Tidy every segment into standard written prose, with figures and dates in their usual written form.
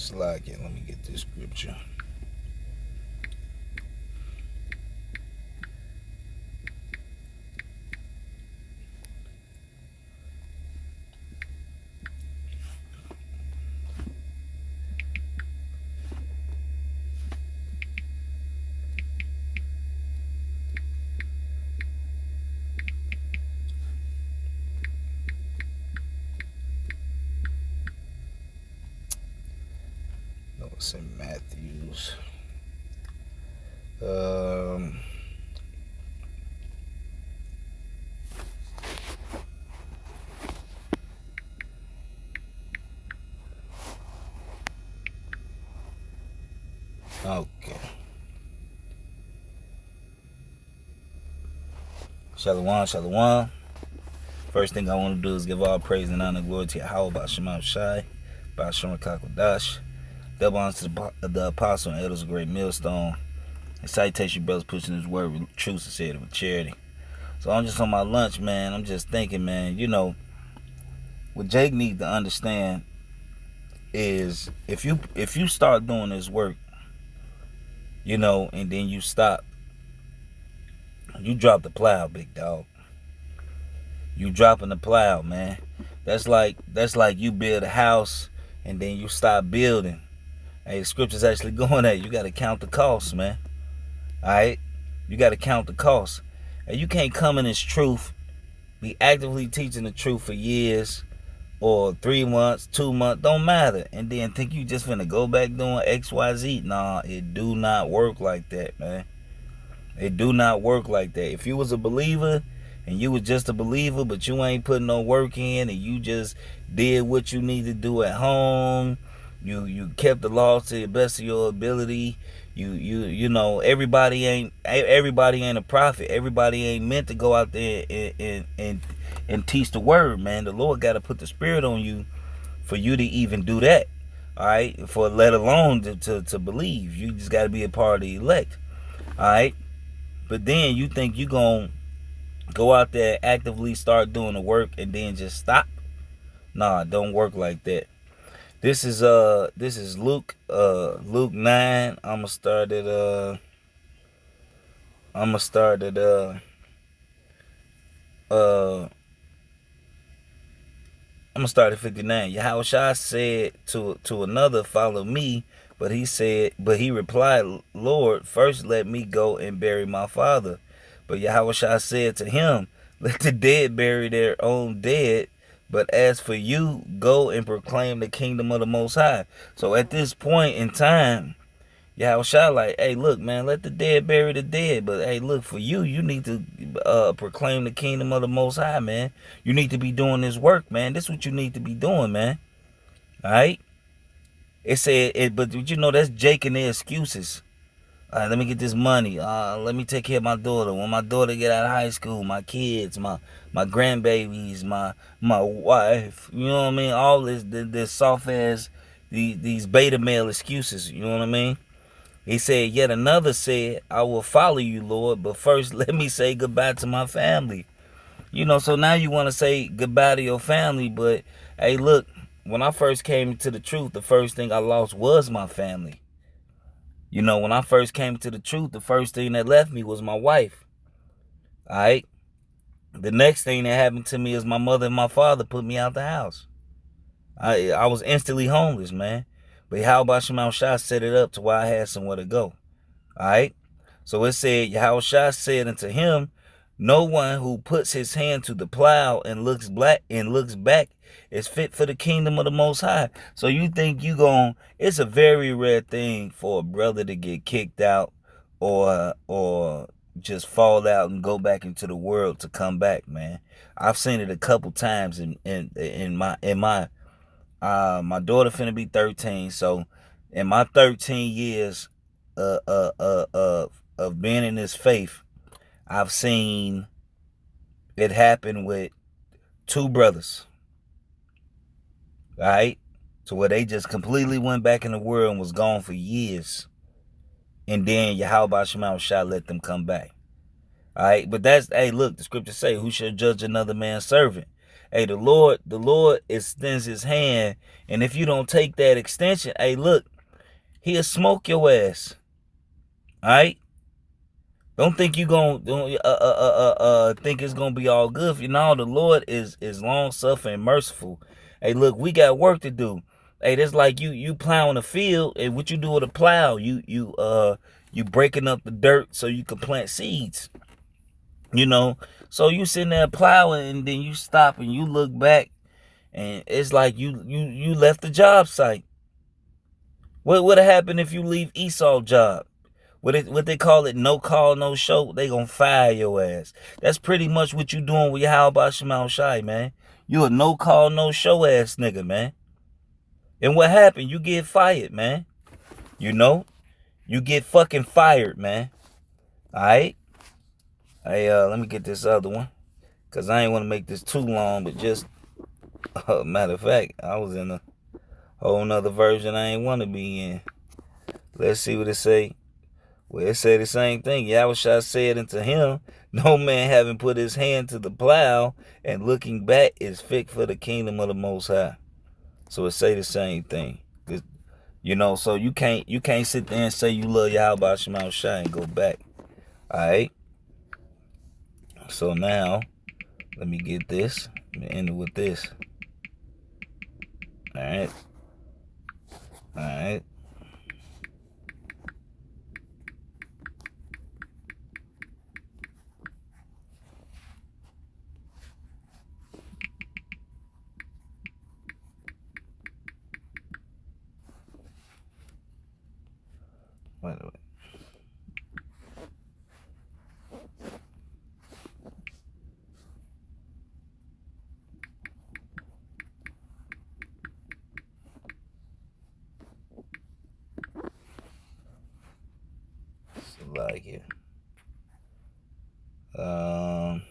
Slacking. Let me get this scripture. No, it's in Matthew's. Okay. Shalom, shalom. First thing I want to do is give all praise and honor and glory to Yahweh B'Shem Shai, B'Shem Kakodash. Double honor to the apostle and elders of Great Millstone. And citation, brothers, pushing his word with truth, sincerity, with charity. So I'm just on my lunch, man. I'm just thinking, man, what Jake needs to understand is if you start doing this work, and then you stop, you drop the plow, big dog. You dropping the plow, man. That's like you build a house and then you stop building. Hey, the scripture's actually going at you got to count the costs, man. Alright? You got to count the costs. And you can't come in this truth, be actively teaching the truth for years or 3 months, 2 months, don't matter, and then think you just finna go back doing XYZ. Nah, it do not work like that, man. It do not work like that. If you was a believer and you was just a believer, but you ain't putting no work in, and you just did what you need to do at home, you kept the laws to the best of your ability. Everybody ain't a prophet. Everybody ain't meant to go out there and teach the word, man. The Lord got to put the spirit on you for you to even do that. All right, for let alone to believe. You just got to be a part of the elect. All right, but then you think you gonna go out there, actively start doing the work, and then just stop? Nah, it don't work like that. This is Luke 9. I'm gonna start at 59. Yahushua said to another, "Follow me." But he replied, "Lord, first let me go and bury my father." But Yahushua said to him, "Let the dead bury their own dead. But as for you, go and proclaim the kingdom of the Most High." So at this point in time, Yahushua like, hey, look, man, let the dead bury the dead. But hey, look, for you, you need to proclaim the kingdom of the Most High, man. You need to be doing this work, man. This is what you need to be doing, man. All right? It said, but that's Jake and their excuses. Let me get this money. Let me take care of my daughter. When my daughter get out of high school, my kids, my grandbabies, my wife. You know what I mean? All this soft ass, these beta male excuses. You know what I mean? He said, yet another said, "I will follow you, Lord, but first let me say goodbye to my family." So now you want to say goodbye to your family, but hey, look, when I first came to the truth, the first thing I lost was my family. When I first came to the truth, the first thing that left me was my wife. All right? The next thing that happened to me is my mother and my father put me out the house. I was instantly homeless, man. But how about Shai set it up to where I had somewhere to go. All right? So it said, Yahushua said unto him, "No one who puts his hand to the plow and looks back is fit for the kingdom of the Most High." So you think it's a very rare thing for a brother to get kicked out or just fall out and go back into the world to come back, man. I've seen it a couple times in my my daughter finna be 13, so in my 13 years of being in this faith, I've seen it happen with 2 brothers. All right? So where they just completely went back in the world and was gone for years. And then Yahweh Shai let them come back. All right? But hey, look, the scriptures say, "Who shall judge another man's servant?" Hey, the Lord extends his hand, and if you don't take that extension, hey, look, he'll smoke your ass. All right? Don't think you gonna think it's gonna be all good. You know, the Lord is long suffering, merciful. Hey, look, we got work to do. Hey, that's like you plowing a field, and what you do with a plow, you breaking up the dirt so you can plant seeds. You know, so you sitting there plowing, and then you stop and you look back, and it's like you left the job site. What would have happened if you leave Esau's job? What they call it, no call, no show, they gonna fire your ass. That's pretty much what you doing with Yahweh Shema Shai, man. You a no call, no show ass nigga, man. And what happened? You get fired, man. You know? You get fucking fired, man. Alright? Hey, let me get this other one. Cause I ain't wanna make this too long, but just matter of fact, I was in a whole nother version I ain't wanna be in. Let's see what it say. Well, it said the same thing. Yahushua said unto him, no man having put his hand to the plow and looking back is fit for the kingdom of the Most High. So it say the same thing. You know, so you can't sit there and say you love Yahweh Shema Shai and go back. Alright? So now, let me get this. Let me end it with this. Alright? Alright? Wait. Like it. I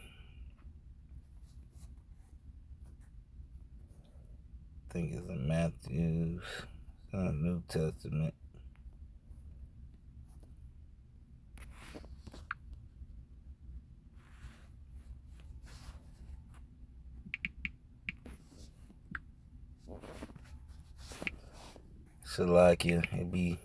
think it's in Matthew's New Testament. Salakia, it be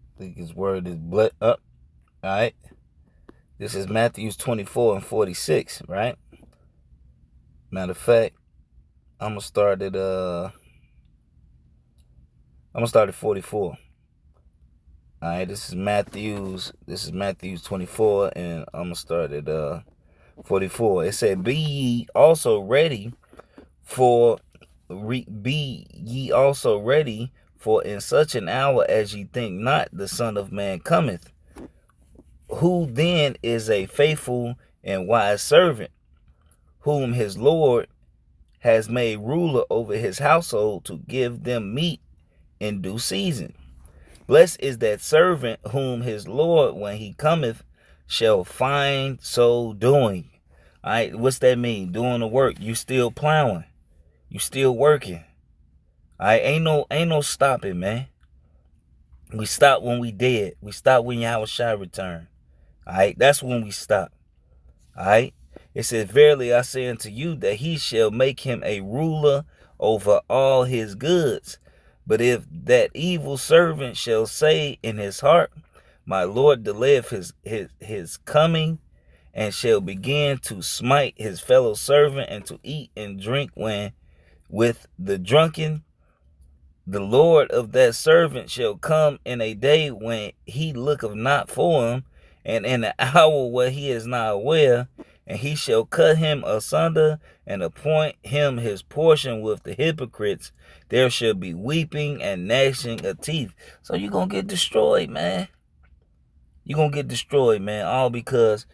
I think his word is blood up. Alright. This is Matthew 24 and 46, right? Matter of fact, I'm gonna start at 44. Alright, this is Matthew's 24, and I'm gonna start at 44. It said, Be ye also ready, for in such an hour as ye think not, the Son of Man cometh. Who then is a faithful and wise servant, whom his Lord has made ruler over his household to give them meat in due season? Blessed is that servant whom his Lord, when he cometh, shall find so doing. All right, what's that mean? Doing the work. You still plowing. You still working. All right, ain't no stopping, man. We stop when we dead. We stop when Yahushua return. All right, that's when we stop. All right. It says, Verily I say unto you that he shall make him a ruler over all his goods. But if that evil servant shall say in his heart, My Lord delayeth his coming, and shall begin to smite his fellow servant, and to eat and drink with the drunken, the Lord of that servant shall come in a day when he looketh not for him, and in an hour where he is not aware, and he shall cut him asunder, and appoint him his portion with the hypocrites. There shall be weeping and gnashing of teeth. So you're going to get destroyed, man. You're going to get destroyed, man, all because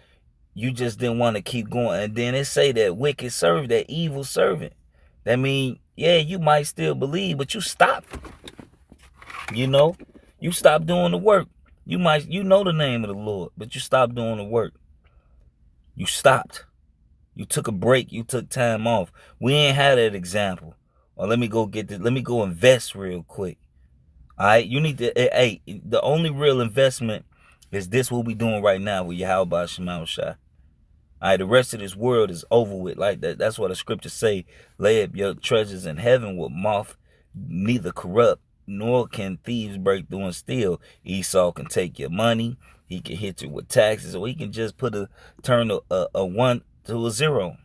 you just didn't want to keep going. And then it say that wicked servant, that evil servant. That mean, yeah, you might still believe, but you stop. You know, you stop doing the work. You know the name of the Lord, but you stopped doing the work. You stopped. You took a break. You took time off. We ain't had that example. Or let me go invest real quick. All right, you need to. Hey, the only real investment is this what we doing right now with Yahweh Shema Shai. All right, the rest of this world is over with. Like that. That's what the scriptures say. Lay up your treasures in heaven with moth, neither corrupt, nor can thieves break through and steal. Esau can take your money. He can hit you with taxes, or he can just turn a 1 to a 0.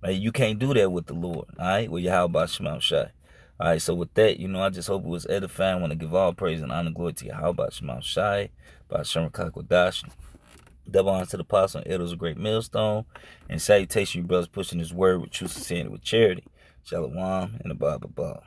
Like, you can't do that with the Lord. All right, with Yahweh Shema Shai. All right, so with that, I just hope it was edifying. I want to give all praise and honor and glory to Yahweh Shema Shai, by Sherman Kakwadash. Double honor to the apostle and elders, a great millstone. And salutation, you brothers, pushing this word with truth, sincerity, with charity. Shalom and above.